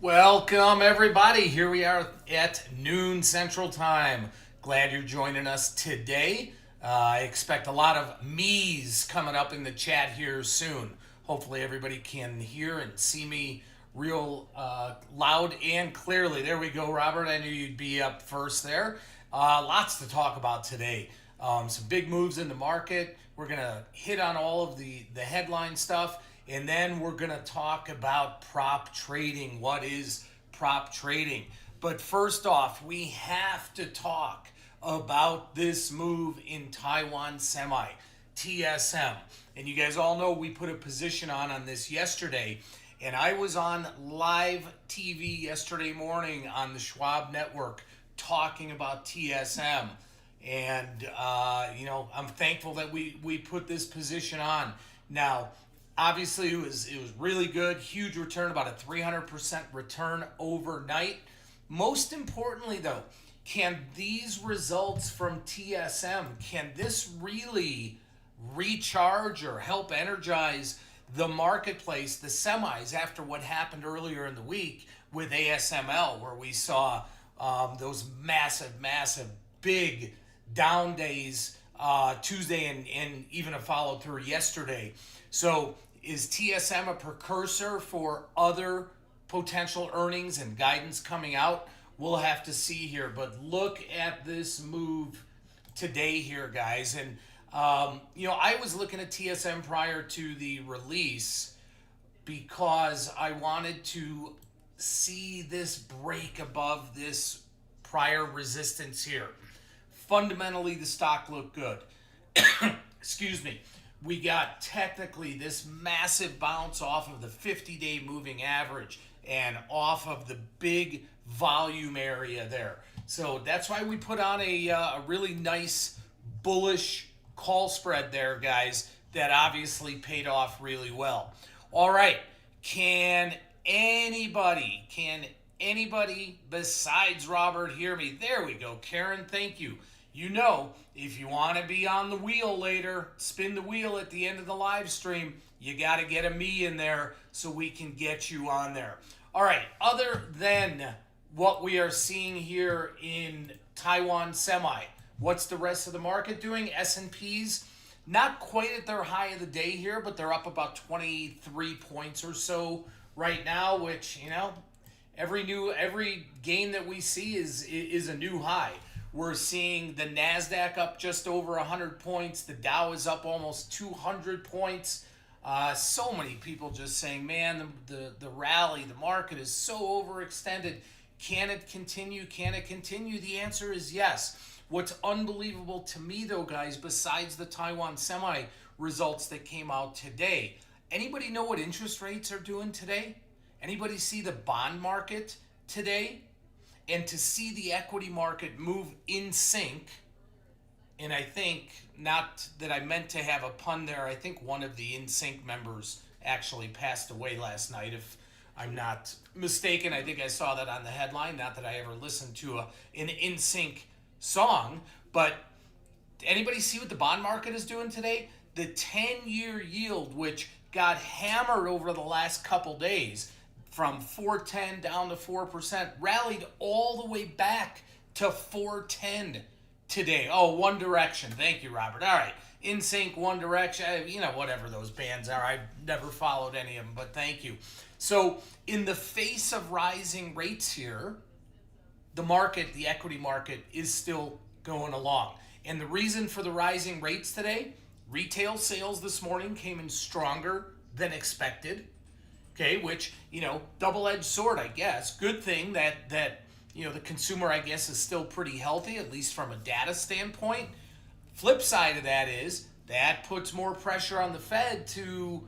Welcome, everybody. Here we are at noon Central Time. Glad you're joining us today. I expect a lot of me's coming up in the chat here soon. Hopefully, everybody can hear and see me real loud and clearly. There we go, Robert. I knew you'd be up first there. Lots to talk about today. Some big moves in the market. We're going to hit on all of the headline stuff. And then we're going to talk about prop trading. What is prop trading? But first off, we have to talk about this move in Taiwan Semi, TSM. And you guys all know we put a position on this yesterday. And I was on live TV yesterday morning on the Schwab Network talking about TSM. And, I'm thankful that we put this position on. Now, obviously, it was really good. Huge return, about a 300% return overnight. Most importantly, though, can these results from TSM, can this really recharge or help energize the marketplace, the semis, after what happened earlier in the week with ASML, where we saw those massive, big down days Tuesday and even a follow through yesterday. So is TSM a precursor for other potential earnings and guidance coming out? We'll have to see here. But look at this move today here, guys. And, I was looking at TSM prior to the release because I wanted to see this break above this prior resistance here. Fundamentally, the stock looked good. Excuse me. We got technically this massive bounce off of the 50-day moving average and off of the big volume area there. So that's why we put on a really nice bullish call spread there, guys, that obviously paid off really well. All right, can anybody besides Robert hear me? There we go. Karen, thank you. If you want to be on the wheel later, spin the wheel at the end of the live stream, you got to get a me in there so we can get you on there. All right, other than what we are seeing here in Taiwan Semi, what's the rest of the market doing? S&Ps, not quite at their high of the day here, but they're up about 23 points or so right now, which, every gain that we see is a new high. We're seeing the NASDAQ up just over 100 points. The Dow is up almost 200 points. So many people just saying, man, the rally, the market is so overextended. Can it continue? Can it continue? The answer is yes. What's unbelievable to me, though, guys, besides the Taiwan Semi results that came out today, anybody know what interest rates are doing today? Anybody see the bond market today? And to see the equity market move in sync, and I think, not that I meant to have a pun there, I think one of the In Sync members actually passed away last night, if I'm not mistaken. I think I saw that on the headline. Not that I ever listened to an In Sync song, but anybody see what the bond market is doing today? The 10-year yield, which got hammered over the last couple days, from 4.10 down to 4%, rallied all the way back to 4.10 today. Oh, One Direction. Thank you, Robert. All right. In Sync, One Direction, whatever those bands are. I've never followed any of them, but thank you. So in the face of rising rates here, the market, the equity market, is still going along. And the reason for the rising rates today, retail sales this morning came in stronger than expected. Okay, which, double-edged sword, I guess. Good thing that the consumer, I guess, is still pretty healthy, at least from a data standpoint. Flip side of that is that puts more pressure on the Fed to,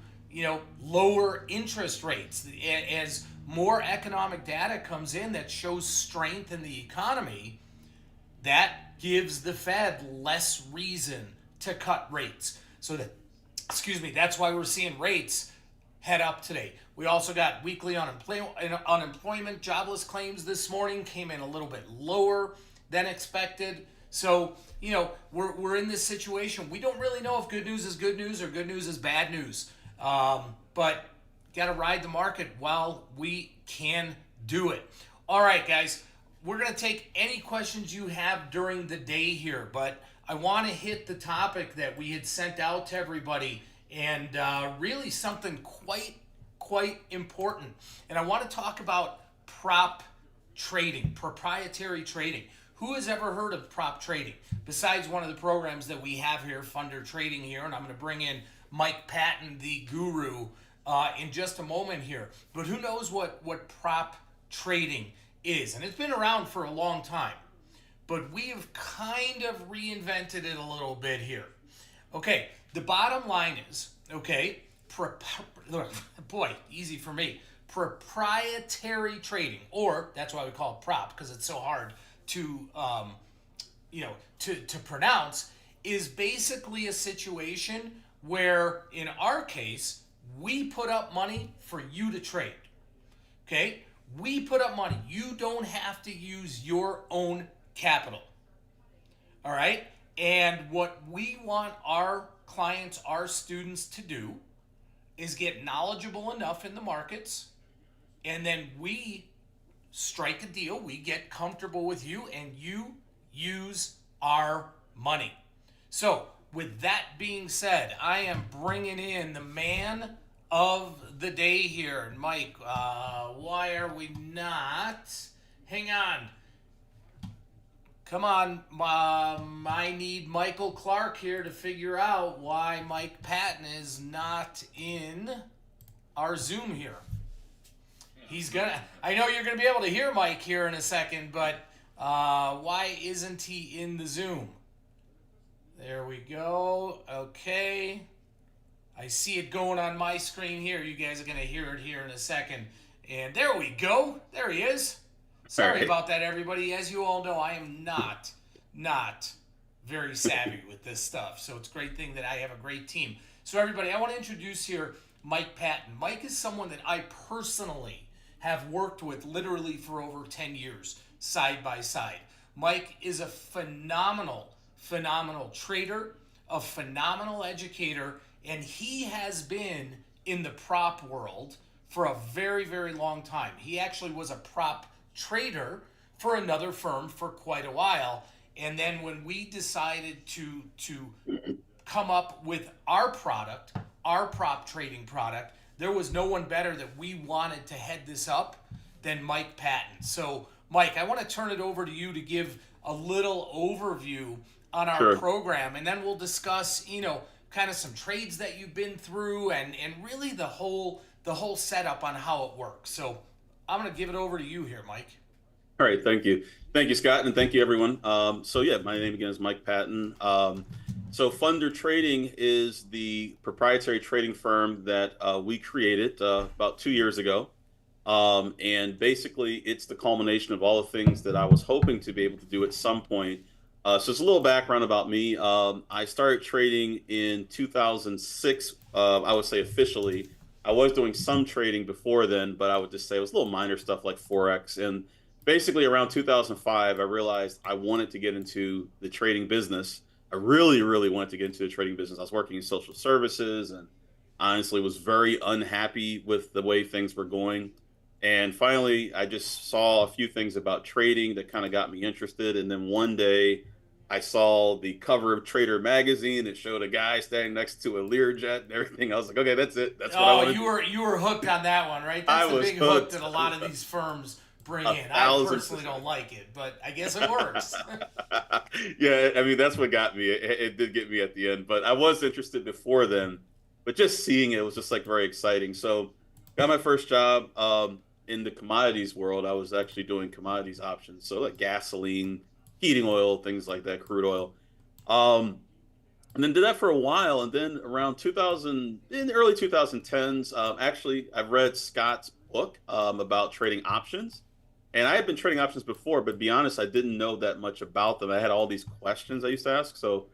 lower interest rates. As more economic data comes in that shows strength in the economy, that gives the Fed less reason to cut rates. That's why we're seeing rates head up today. We also got weekly unemployment jobless claims this morning, came in a little bit lower than expected. So, we're in this situation. We don't really know if good news is good news or good news is bad news. But got to ride the market while we can Do it. All right, guys. We're going to take any questions you have during the day here, but I want to hit the topic that we had sent out to everybody, and really something quite important. And I want to talk about prop trading, proprietary trading. Who has ever heard of prop trading? Besides one of the programs that we have here, Funder Trading here, and I'm going to bring in Mike Patton, the guru, in just a moment here. But who knows what prop trading is? And it's been around for a long time, but we have kind of reinvented it a little bit here. Okay, the bottom line is, okay, boy, easy for me. Proprietary trading, or that's why we call it prop, because it's so hard to to pronounce, is basically a situation where, in our case, we put up money for you to trade. Okay, we put up money. You don't have to use your own capital. All right, and what we want our clients, our students to do is get knowledgeable enough in the markets, and then we strike a deal. We get comfortable with you, and you use our money. So, with that being said, I am bringing in the man of the day here. And Mike, why are we not? Hang on. Come on, I need Michael Clark here to figure out why Mike Patton is not in our Zoom here. I know you're gonna be able to hear Mike here in a second, but why isn't he in the Zoom? There we go. Okay. I see it going on my screen here. You guys are gonna hear it here in a second. And there we go. There he is. Sorry about that, everybody. As you all know, I am not very savvy with this stuff. So it's a great thing that I have a great team. So everybody, I want to introduce here Mike Patton. Mike is someone that I personally have worked with literally for over 10 years, side by side. Mike is a phenomenal trader, a phenomenal educator, and he has been in the prop world for a very, very long time. He actually was a prop trader for another firm for quite a while, and then when we decided to come up with our product, our prop trading product, there was no one better that we wanted to head this up than Mike Patton. So Mike, I want to turn it over to you to give a little overview on our program, and then we'll discuss kind of some trades that you've been through, and really the whole setup on how it works. So I'm going to give it over to you here, Mike. All right, thank you. Thank you, Scott, and thank you, everyone. My name again is Mike Patton. So Funder Trading is the proprietary trading firm that we created about 2 years ago. And basically, it's the culmination of all the things that I was hoping to be able to do at some point. So it's a little background about me. I started trading in 2006, I would say officially. I was doing some trading before then, but I would just say it was little minor stuff like Forex. And basically around 2005, I realized I wanted to get into the trading business. I really wanted to get into the trading business. I was working in social services and honestly was very unhappy with the way things were going. And finally, I just saw a few things about trading that kind of got me interested. And then one day I saw the cover of Trader magazine. It showed a guy standing next to a Learjet and everything. I was like, okay, that's it. That's what I want to do. You were hooked on that one, right? That's the big hook that a lot of these firms bring in. I personally don't like it, but I guess it works. Yeah, I mean, that's what got me. It did get me at the end, but I was interested before then. But just seeing it was just like very exciting. So got my first job in the commodities world. I was actually doing commodities options. So like gasoline, heating oil, things like that, crude oil. And then did that for a while. And then around 2000, in the early 2010s, actually, I read Scott's book about trading options. And I had been trading options before, but to be honest, I didn't know that much about them. I had all these questions I used to ask. So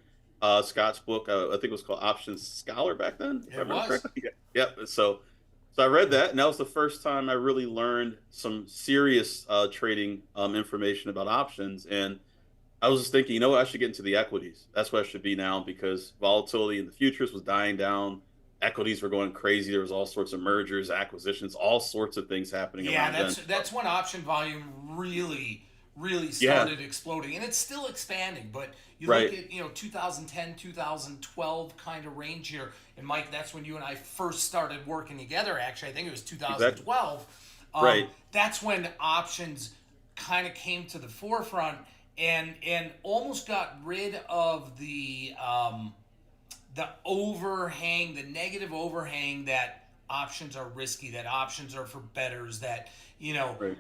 Scott's book, I think it was called Options Scholar back then. It was. Yeah. Yep. So I read that, and that was the first time I really learned some serious trading information about options. And I was just thinking, you know what, I should get into the equities. That's what I should be now because volatility in the futures was dying down. equities were going crazy. There was all sorts of mergers, acquisitions, all sorts of things happening Yeah, around then. that's when option volume really Yeah, started exploding, and it's still expanding. But you look right. at 2010, 2012 kind of range here, and Mike, that's when you and I first started working together. Actually, I think it was Exactly. 2012. Right. That's when options kind of came to the forefront and almost got rid of the overhang, the negative overhang that options are risky, that options are for betters, that Right.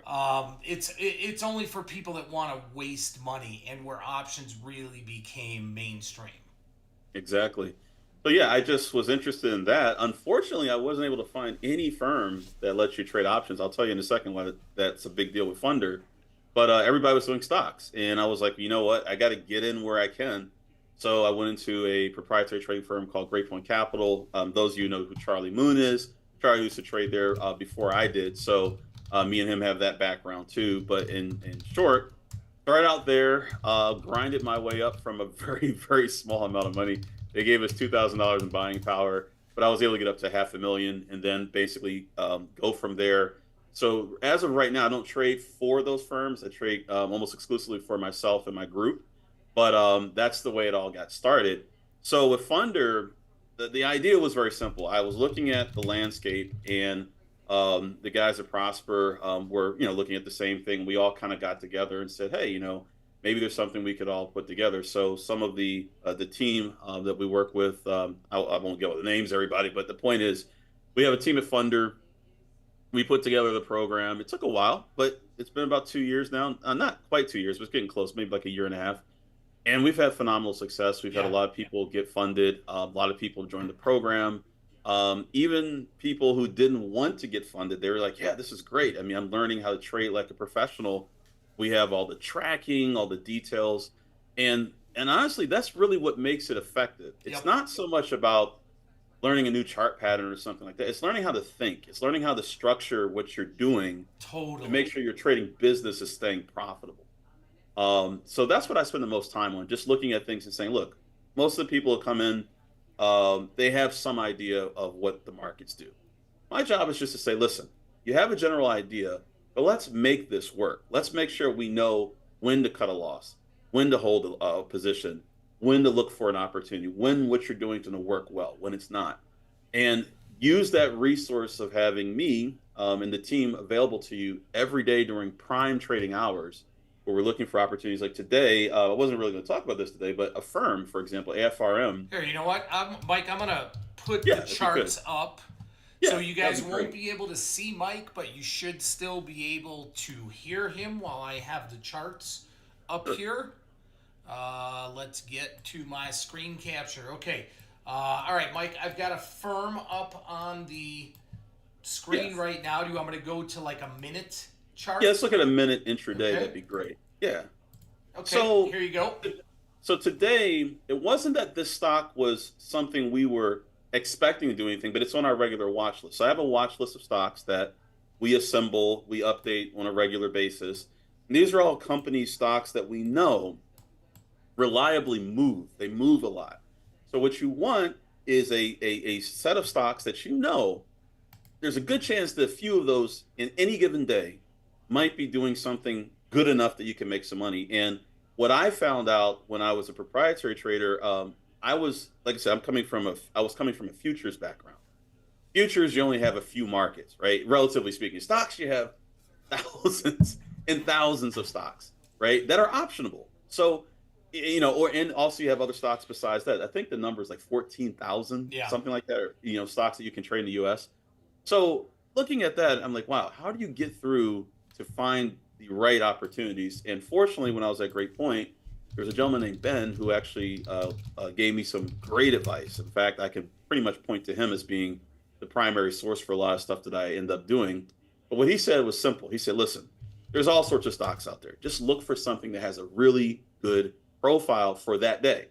it's only for people that want to waste money, and where options really became mainstream. Exactly. So yeah, I just was interested in that. Unfortunately, I wasn't able to find any firm that lets you trade options. I'll tell you in a second why that's a big deal with Funder. But everybody was doing stocks, and I was like, you know what? I got to get in where I can. So I went into a proprietary trading firm called Great Point Capital. Those of you know who Charlie Moon is. Charlie used to trade there before I did. So me and him have that background too. But in short, started out there, grinded my way up from a very, very small amount of money. They gave us $2,000 in buying power, but I was able to get up to 500,000 and then basically go from there. So as of right now, I don't trade for those firms. I trade almost exclusively for myself and my group. But that's the way it all got started. So with Funder, the idea was very simple. I was looking at the landscape, and the guys at Prosper were, looking at the same thing. We all kind of got together and said, hey, maybe there's something we could all put together. So some of the team that we work with, I won't go with the names, everybody, but the point is, we have a team at Funder. We put together the program. It took a while, but it's been about 2 years now. Not quite 2 years, but it's getting close, maybe like a year and a half. And we've had phenomenal success. We've had a Yeah. lot of people get funded. A lot of people join the program. Even people who didn't want to get funded, they were like, "Yeah, this is great. I mean, I'm learning how to trade like a professional. We have all the tracking, all the details, and honestly, that's really what makes it effective. It's Yep. not so much about learning a new chart pattern or something like that. It's learning how to think. It's learning how to structure what you're doing to make Totally. sure your trading business is staying profitable." So that's what I spend the most time on, just looking at things and saying, look, most of the people who come in, they have some idea of what the markets do. My job is just to say, listen, you have a general idea, but let's make this work. Let's make sure we know when to cut a loss, when to hold a position, when to look for an opportunity, when what you're doing is going to work well, when it's not. And use that resource of having me and the team available to you every day during prime trading hours where we're looking for opportunities like today. I wasn't really going to talk about this today, but a firm, for example, AFRM. Here, you know what, Mike? I'm gonna put the Yeah, if you could. charts up. So Yeah, you that'd guys be won't great. be able to see Mike, but you should still be able to hear him while I have the charts up Sure. here. Let's get to my screen capture. Okay. All right, Mike, I've got a firm up on the Yeah. screen right now. Do you want me to go to like a minute Yeah, chart? let's look at a minute intraday. Okay. That'd be great. Yeah. Okay, So, here you go. so today, it wasn't that this stock was something we were expecting to do anything, but it's on our regular watch list. So I have a watch list of stocks that we assemble, we update on a regular basis. And these are all company stocks that we know reliably move. They move a lot. So what you want is a set of stocks that there's a good chance that a few of those in any given day might be doing something good enough that you can make some money. And what I found out when I was a proprietary trader, I was like I said, I was coming from a futures background. Futures, you only have a few markets, right? Relatively speaking, stocks you have thousands and thousands of stocks, right? That are optionable. So, and also you have other stocks besides that. I think the number is like 14,000, Yeah. something like that, or, stocks that you can trade in the US. So looking at that, I'm like, wow, how do you get through to find the right opportunities? And fortunately, when I was at Great Point, there's a gentleman named Ben who actually gave me some great advice. In fact, I can pretty much point to him as being the primary source for a lot of stuff that I end up doing. But what he said was simple. He said, listen, there's all sorts of stocks out there. Just look for something that has a really good profile for that day.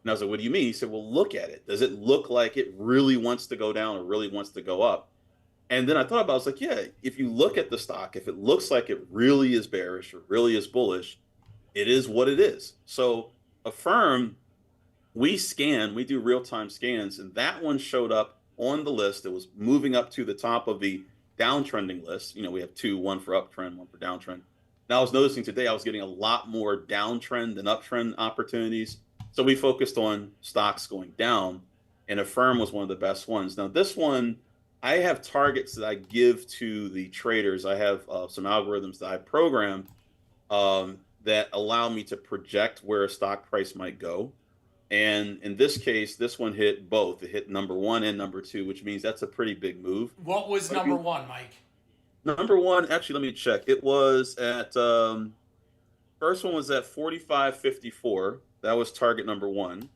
And I was like, what do you mean? He said, well, look at it. Does it look like it really wants to go down or really wants to go up? And then I thought about it, I was like, yeah, if you look at the stock, if it looks like it really is bearish or really is bullish, it is what it is. So a firm, we do real time scans, and that one showed up on the list. It was moving up to the top of the downtrending list. We have two, one for uptrend, one for downtrend. Now I was noticing today I was getting a lot more downtrend than uptrend opportunities. So we focused on stocks going down, and Affirm was one of the best ones. Now this one, I have targets that I give to the traders. I have some algorithms that I program that allow me to project where a stock price might go. And in this case, this one hit both. It hit number one and number two, which means that's a pretty big move. What was But if number you, one, Mike? number one, actually, let me check. It was at first one was at 45.54. That was target number one.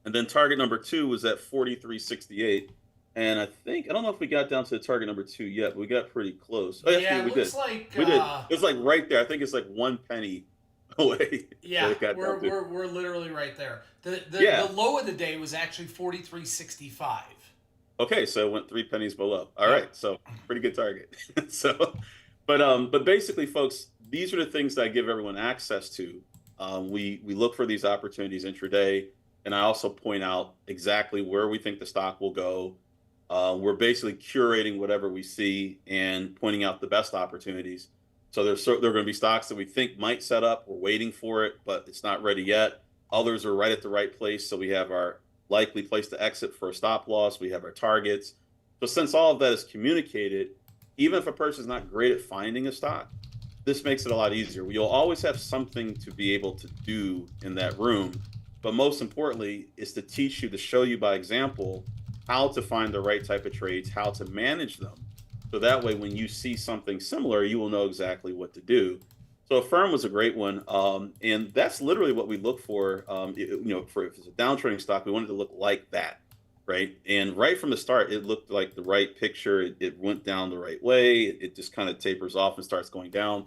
And then target number two was at 43.68. And I don't know if we got down to the target number two yet, but we got pretty close. Oh, Yeah, yeah, it we did. looks like We did. It's like right there. I think it's like 1 penny away. yeah, Got down to. we're literally right there. Yeah. The low of the day was actually 43.65. Okay, so it went 3 pennies below. All Yep. right, so pretty good target. But basically, folks, these are the things that I give everyone access to. We look for these opportunities intraday, and I also point out exactly where we think the stock will go. We're basically curating whatever we see and pointing out the best opportunities. So there are going to be stocks that we think might set up. We're waiting for it, but it's not ready yet. Others are right at the right place, so we have our likely place to exit for a stop loss. We have our targets. So since all of that is communicated, even if a person's not great at finding a stock, this makes it a lot easier. You'll always have something to be able to do in that room. But most importantly, is to teach you, to show you by example, how to find the right type of trades, how to manage them. So that way, when you see something similar, you will know exactly what to do. So Affirm was a great one, and that's literally what we look for. For if it's a downtrending stock, we want it to look like that, right? And right from the start, it looked like the right picture. It went down the right way. It just kind of tapers off and starts going down.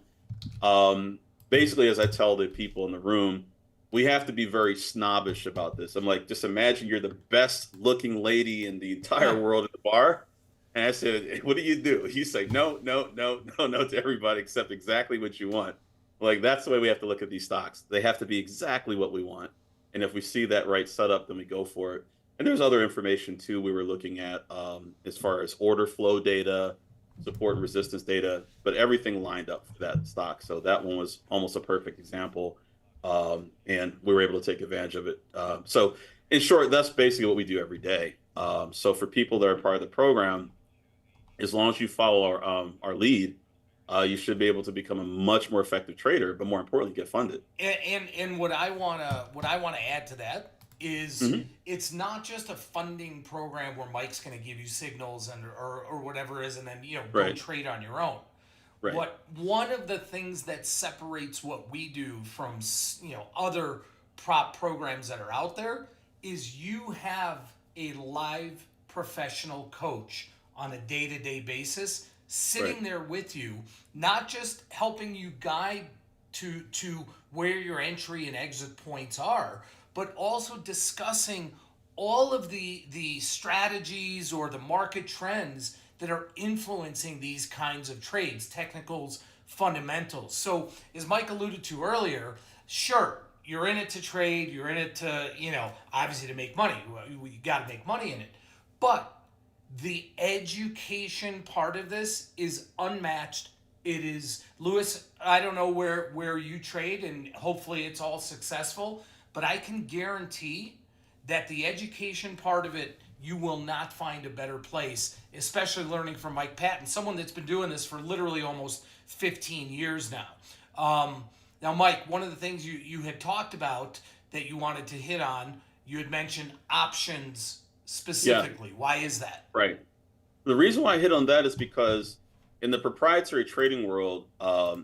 Basically, as I tell the people in the room, we have to be very snobbish about this. I'm like, just imagine you're the best looking lady in the entire world at the bar. And I said, what do? You say, no, no, no, no, no to everybody except exactly what you want. Like, that's the way we have to look at these stocks. They have to be exactly what we want. And if we see that right setup, then we go for it. And there's other information too we were looking at as far as order flow data, support and resistance data, but everything lined up for that stock. So that one was almost a perfect example. And we were able to take advantage of it. So in short, that's basically what we do every day. So for people that are part of the program, as long as you follow our lead, you should be able to become a much more effective trader, but more importantly, get funded. And what I wanna add to that is it's not just a funding program where Mike's gonna give you signals or whatever it is, and then go Right. trade on your own. Right. What one of the things that separates what we do from other prop programs that are out there is you have a live professional coach on a day-to-day basis sitting Right. there with you, not just helping you guide to where your entry and exit points are, but also discussing all of the strategies or the market trends that are influencing these kinds of trades, technicals, fundamentals. So as Mike alluded to earlier, sure, you're in it to trade, you're in it to, obviously to make money. You got to make money in it. But the education part of this is unmatched. It is, Lewis, I don't know where you trade, and hopefully it's all successful, but I can guarantee that the education part of it, you will not find a better place, especially learning from Mike Patton, someone that's been doing this for literally almost 15 years now. Now, Mike, one of the things you had talked about that you wanted to hit on, you had mentioned options specifically. Why is that? Right. The reason why I hit on that is because in the proprietary trading world,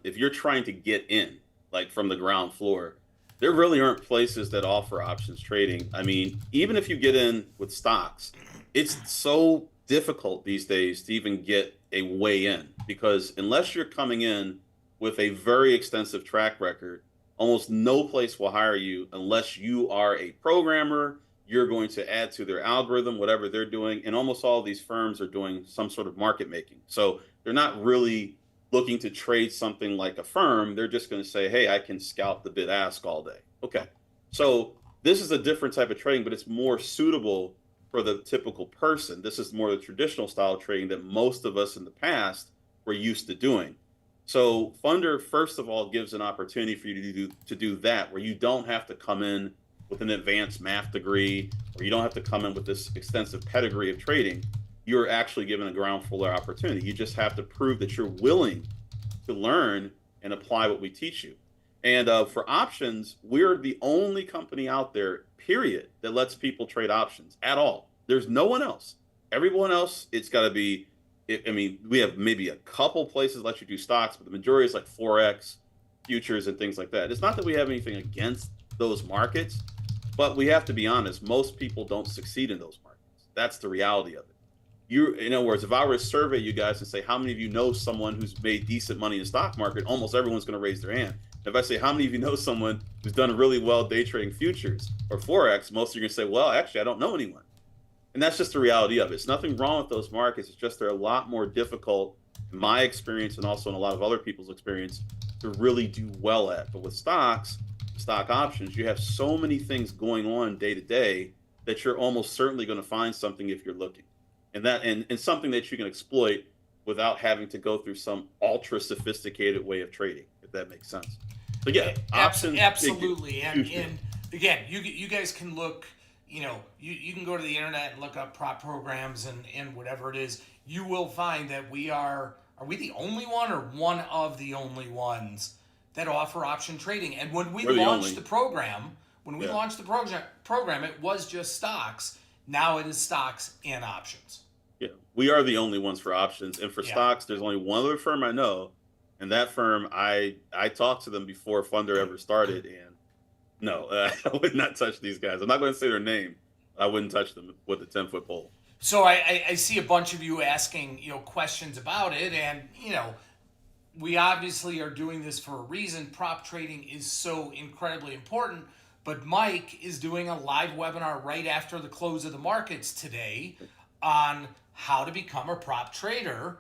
if you're trying to get in, like from the ground floor, there really aren't places that offer options trading. I mean, even if you get in with stocks, it's so difficult these days to even get a way in, because unless you're coming in with a very extensive track record, almost no place will hire you unless you are a programmer. You're going to add to their algorithm, whatever they're doing. And almost all of these firms are doing some sort of market making. So they're not really looking to trade something like a firm. They're just going to say, hey, I can scalp the bid ask all day. Okay. So this is a different type of trading, but it's more suitable for the typical person. This is more the traditional style of trading that most of us in the past were used to doing. So Funder, first of all, gives an opportunity for you to do that, where you don't have to come in with an advanced math degree, or you don't have to come in with this extensive pedigree of trading. You're actually given a ground floor opportunity. You just have to prove that you're willing to learn and apply what we teach you. And for options, we're the only company out there, period, that lets people trade options at all. There's no one else. Everyone else, it's got to be. I mean, we have maybe a couple places that let you do stocks, but the majority is like Forex, futures, and things like that. It's not that we have anything against those markets, but we have to be honest. Most people don't succeed in those markets. That's the reality of it. In other words, if I were to survey you guys and say, how many of you know someone who's made decent money in the stock market, almost everyone's going to raise their hand. If I say, how many of you know someone who's done really well day trading futures or Forex, most of you are going to say, well, actually, I don't know anyone. And that's just the reality of it. It's nothing wrong with those markets. It's just they're a lot more difficult, in my experience, and also in a lot of other people's experience, to really do well at. But with stocks, stock options, you have so many things going on day to day that you're almost certainly going to find something if you're looking. And something that you can exploit without having to go through some ultra sophisticated way of trading, if that makes sense. So yeah, options absolutely. And again, you guys can look, you can go to the internet and look up prop programs and whatever it is. You will find that are we the only one or one of the only ones that offer option trading? And when we launched the program, it was just stocks. Now it is stocks and options. Yeah, we are the only ones for options. And for stocks, there's only one other firm I know. And that firm, I talked to them before Funder ever started. And no, I would not touch these guys. I'm not going to say their name. I wouldn't touch them with a 10-foot pole. So I see a bunch of you asking, questions about it. And, we obviously are doing this for a reason. Prop trading is so incredibly important. But Mike is doing a live webinar right after the close of the markets today on how to become a prop trader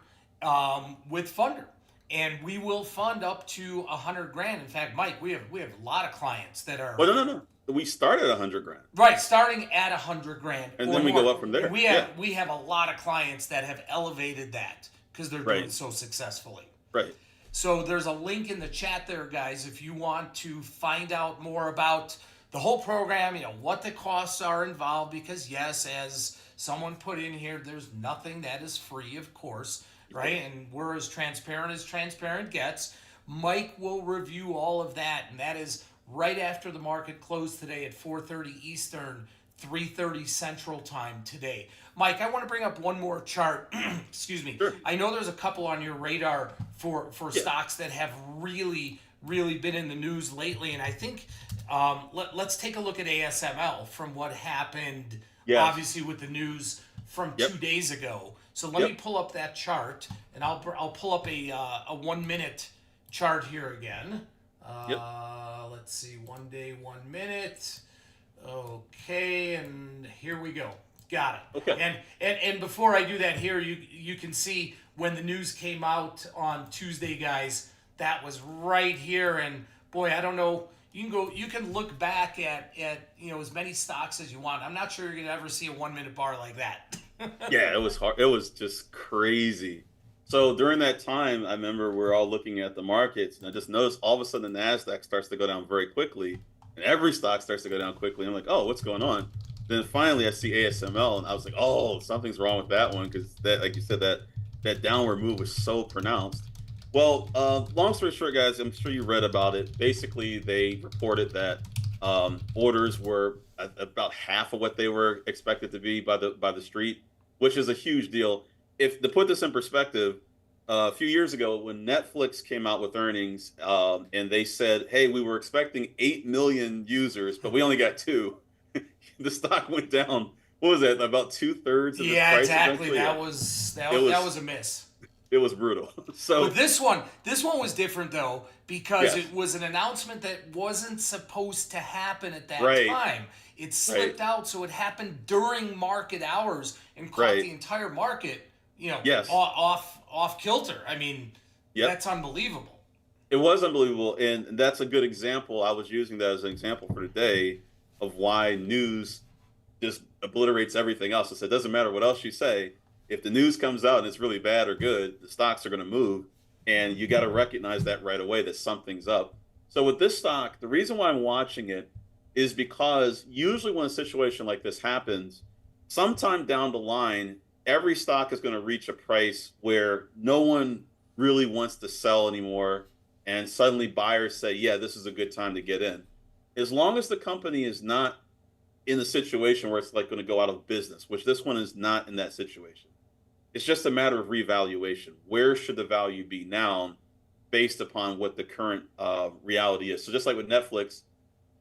with Funder. And we will fund up to $100,000. In fact, Mike, we have a lot of clients that are. Well, no. We start at $100,000. Right, starting at $100,000. And then we go up from there. We have a lot of clients that have elevated that because they're doing so successfully. Right. So there's a link in the chat there, guys, if you want to find out more about the whole program, what the costs are involved, because yes, as someone put in here, there's nothing that is free, of course, right? And we're as transparent gets. Mike will review all of that, and that is right after the market closed today at 4:30 Eastern, 3:30 Central Time today. Mike, I want to bring up one more chart. Excuse me. Sure. I know there's a couple on your radar for stocks that have really been in the news lately, and I think let's take a look at ASML from what happened, obviously with the news from 2 days ago. So let me pull up that chart, and I'll pull up a 1 minute chart here again. Let's see, 1 day, 1 minute. Okay, and here we go. Got it. Okay. And before I do that, here you can see when the news came out on Tuesday, guys. That was right here, and boy, I don't know. You can look back at as many stocks as you want. I'm not sure you're gonna ever see a 1 minute bar like that. Yeah, it was hard. It was just crazy. So during that time, I remember we're all looking at the markets, and I just noticed all of a sudden the NASDAQ starts to go down very quickly, and every stock starts to go down quickly. I'm like, oh, what's going on? Then finally I see ASML, and I was like, oh, something's wrong with that one, because that, like you said, that downward move was so pronounced. Well, long story short, guys, I'm sure you read about it. Basically, they reported that orders were about half of what they were expected to be by the street, which is a huge deal. If to put this in perspective, a few years ago when Netflix came out with earnings, and they said, "Hey, we were expecting 8 million users, but we only got 2," the stock went down. What was that? About 2/3 of its price. Exactly. That was a miss. It was brutal. So but this one was different though, because it was an announcement that wasn't supposed to happen at that time. It slipped out, so it happened during market hours and caught the entire market, off kilter. I mean, that's unbelievable. It was unbelievable, and that's a good example. I was using that as an example for today of why news just obliterates everything else. So it doesn't matter what else you say. If the news comes out and it's really bad or good, the stocks are going to move, and you got to recognize that right away that something's up. So with this stock, the reason why I'm watching it is because usually when a situation like this happens, sometime down the line, every stock is going to reach a price where no one really wants to sell anymore, and suddenly buyers say, "Yeah, this is a good time to get in." As long as the company is not in a situation where it's like going to go out of business, which this one is not in that situation. It's just a matter of revaluation. Where should the value be now based upon what the current reality is? So just like with Netflix,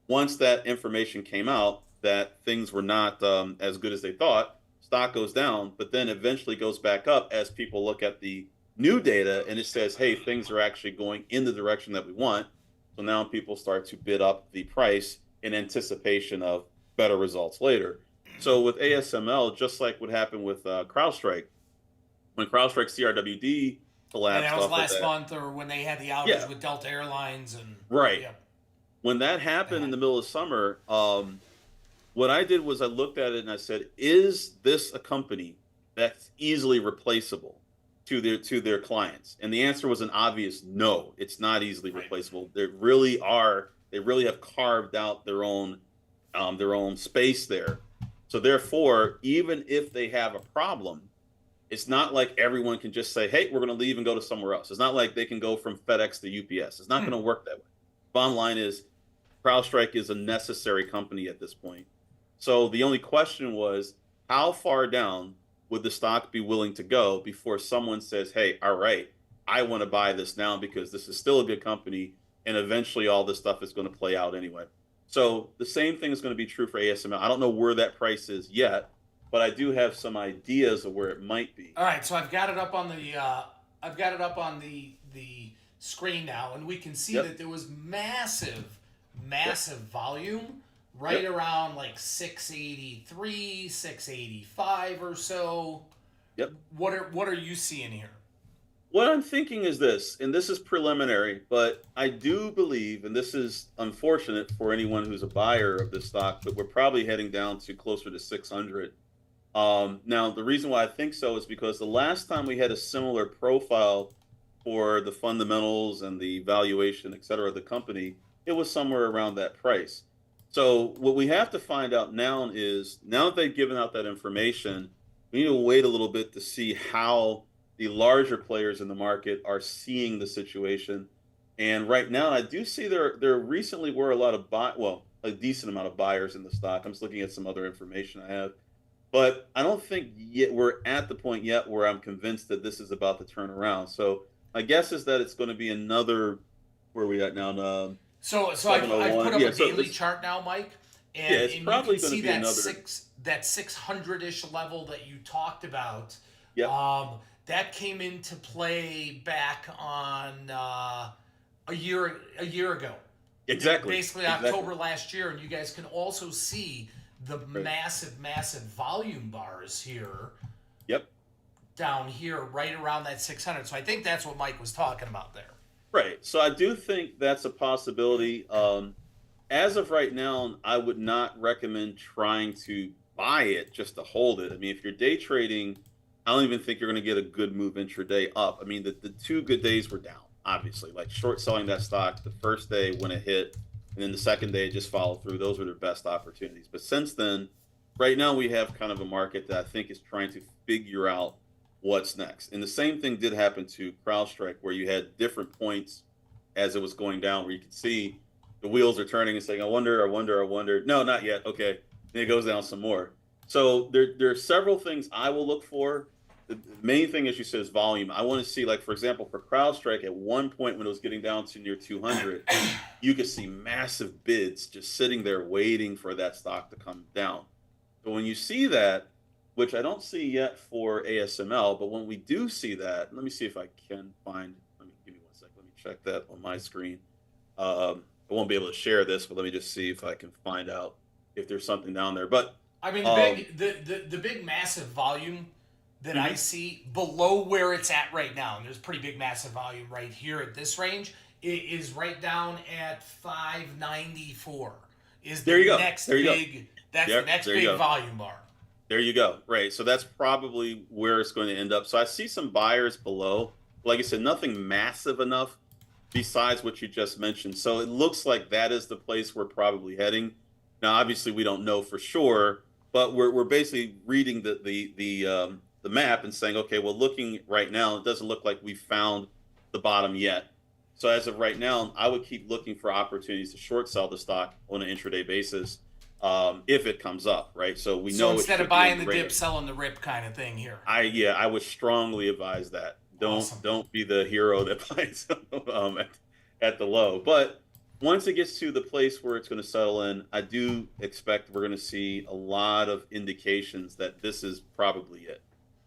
once that information came out that things were not as good as they thought, stock goes down, but then eventually goes back up as people look at the new data and it says, hey, things are actually going in the direction that we want. So now people start to bid up the price in anticipation of better results later. So with ASML, just like what happened with CrowdStrike, when CrowdStrike CRWD And that collapsed was off of last that, month, or when they had the outage yeah, with Delta Airlines, and right. yeah, When that happened in the middle of summer, what I did was I looked at it and I said, "Is this a company that's easily replaceable to their clients?" And the answer was an obvious no. It's not easily right. replaceable. They really are. They really have carved out their own space there. So therefore, even if they have a problem, it's not like everyone can just say, "Hey, we're going to leave and go to somewhere else." It's not like they can go from FedEx to UPS. It's not Hmm. going to work that way. Bottom line is, CrowdStrike is a necessary company at this point. So the only question was, how far down would the stock be willing to go before someone says, "Hey, all right, I want to buy this now because this is still a good company, and eventually all this stuff is going to play out anyway." So the same thing is going to be true for ASML. I don't know where that price is yet, but I do have some ideas of where it might be. All right, so I've got it up on the screen now, and we can see Yep. that there was massive, Yep. massive volume right Yep. around like 683, 685 or so. Yep. What are you seeing here? What I'm thinking is this, and this is preliminary, but I do believe, and this is unfortunate for anyone who's a buyer of this stock, but we're probably heading down to closer to 600. Now, the reason why I think so is because the last time we had a similar profile for the fundamentals and the valuation, et cetera, of the company, it was somewhere around that price. So what we have to find out now is, now that they've given out that information, we need to wait a little bit to see how the larger players in the market are seeing the situation. And right now, I do see there recently were a lot of a decent amount of buyers in the stock. I'm just looking at some other information I have, but I don't think yet we're at the point yet where I'm convinced that this is about to turn around. So my guess is that it's going to be another, where are we at now? So I've 701. put up Yeah, a so daily it's, chart now, Mike, yeah, and it's you can probably going see to be another. that 600-ish level that you talked about. Yep, That came into play back on a year ago, exactly, basically exactly. October last year, and you guys can also see the Right. massive volume bars here Yep. down here right around that 600. So I think that's what Mike was talking about there. Right. So I do think that's a possibility. As of right now, I would not recommend trying to buy it just to hold it. I mean, if you're day trading, I don't even think you're going to get a good move intraday up. I mean, the two good days were down, obviously, like short selling that stock the first day when it hit, and then the second day it just followed through. Those were the best opportunities. But since then, right now we have kind of a market that I think is trying to figure out what's next. And the same thing did happen to CrowdStrike, where you had different points as it was going down, where you could see the wheels are turning and saying, "I wonder, I wonder, I wonder." No, not yet. Okay, then it goes down some more. So there are several things I will look for. The main thing, as you said, is volume. I want to see, like, for example, for CrowdStrike, at one point when it was getting down to near 200, you could see massive bids just sitting there waiting for that stock to come down. So when you see that, which I don't see yet for ASML, but when we do see that, let me see if I can find. Let me give me 1 second. Let me check that on my screen. I won't be able to share this, but let me just see if I can find out if there's something down there. But I mean, um, the big massive volume that I mhm, see below where it's at right now, and there's pretty big massive volume right here at this range, is right down at 594. Is the there you go. next There you go. big That's the Yep, next there you big go. volume bar. There you go. Right. So that's probably where it's going to end up. So I see some buyers below. Like I said, nothing massive enough besides what you just mentioned. So it looks like that is the place we're probably heading. Now, obviously, we don't know for sure, but we're basically reading the map and saying, okay, well, looking right now, it doesn't look like we found the bottom yet. So as of right now, I would keep looking for opportunities to short sell the stock on an intraday basis if it comes up, right? So we So know it instead of should be on buying the the dip, radar. selling the rip kind of thing here. I would strongly advise that. Awesome. Don't be the hero that buys at the low. But once it gets to the place where it's going to settle in, I do expect we're going to see a lot of indications that this is probably it.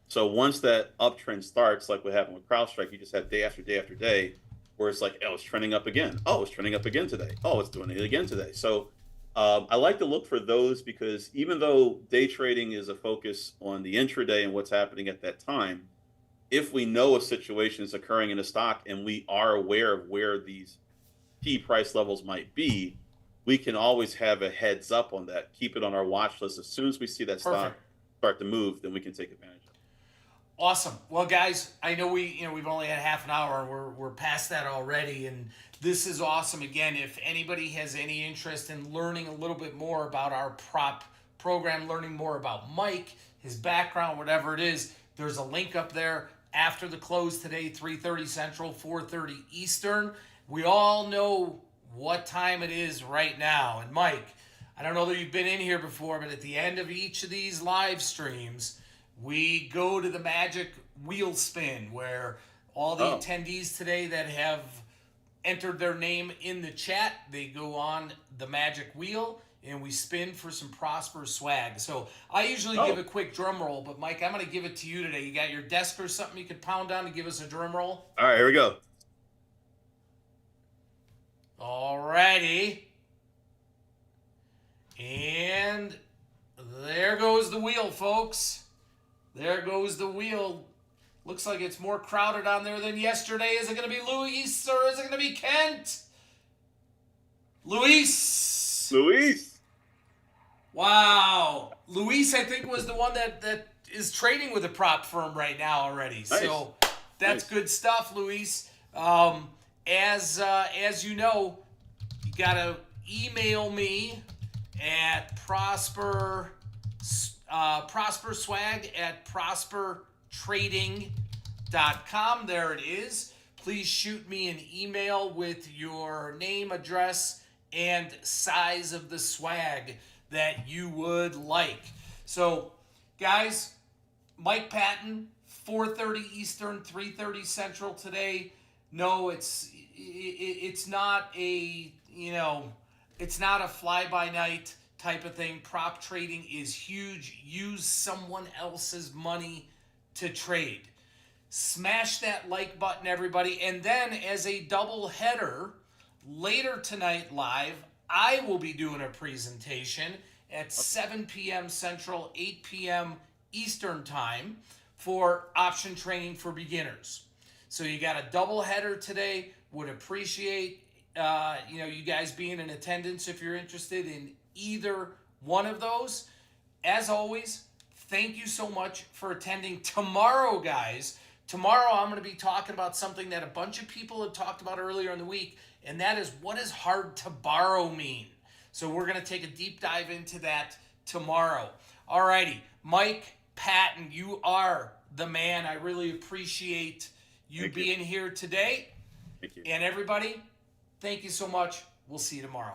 So once that uptrend starts, like what happened with CrowdStrike, you just have day after day after day where it's like, oh, it's trending up again. Oh, it's trending up again today. Oh, it's doing it again today. So I like to look for those because even though day trading is a focus on the intraday and what's happening at that time, if we know a situation is occurring in a stock and we are aware of where these key price levels might be, we can always have a heads up on that, keep it on our watch list. As soon as we see that stock Perfect. start to move, then we can take advantage of it. Awesome. Well, guys, I know we've only had half an hour and we're past that already, and this is awesome. Again, if anybody has any interest in learning a little bit more about our prop program, learning more about Mike, his background, whatever it is, there's a link up there after the close today, 3:30 Central, 4:30 Eastern. We all know what time it is right now. And Mike, I don't know that you've been in here before, but at the end of each of these live streams, we go to the magic wheel spin where all the Oh, attendees today that have entered their name in the chat, they go on the magic wheel and we spin for some prosperous swag. So I usually give oh, a quick drum roll, but Mike, I'm going to give it to you today. You got your desk or something you could pound on to give us a drum roll? all right, here we go. Alrighty. And there goes the wheel, folks. There goes the wheel. Looks like it's more crowded on there than yesterday. Is it going to be Luis or is it going to be Kent? Luis. Luis. Wow. Luis, I think, was the one that is trading with a prop firm right now already. Nice. So that's Nice. good stuff, Luis. As you know, you got to email me at prosperswag at prospertrading.com. There it is. Please shoot me an email with your name, address, and size of the swag that you would like. So, guys, Mike Patton, 4:30 Eastern, 3:30 Central today. No, it's not a, it's not a fly-by-night type of thing. Prop trading is huge. Use someone else's money to trade. Smash that like button, everybody. And then as a double header, later tonight live, I will be doing a presentation at 7 p.m. Central, 8 p.m. Eastern time for option training for beginners. So you got a double header today. Would appreciate you guys being in attendance if you're interested in either one of those. As always, thank you so much for attending. Tomorrow, guys, I'm going to be talking about something that a bunch of people had talked about earlier in the week, and that is, what does hard to borrow mean? So we're going to take a deep dive into that tomorrow. Alrighty, Mike Patton, you are the man. I really appreciate you being here today. Thank you. And everybody, thank you so much. We'll see you tomorrow.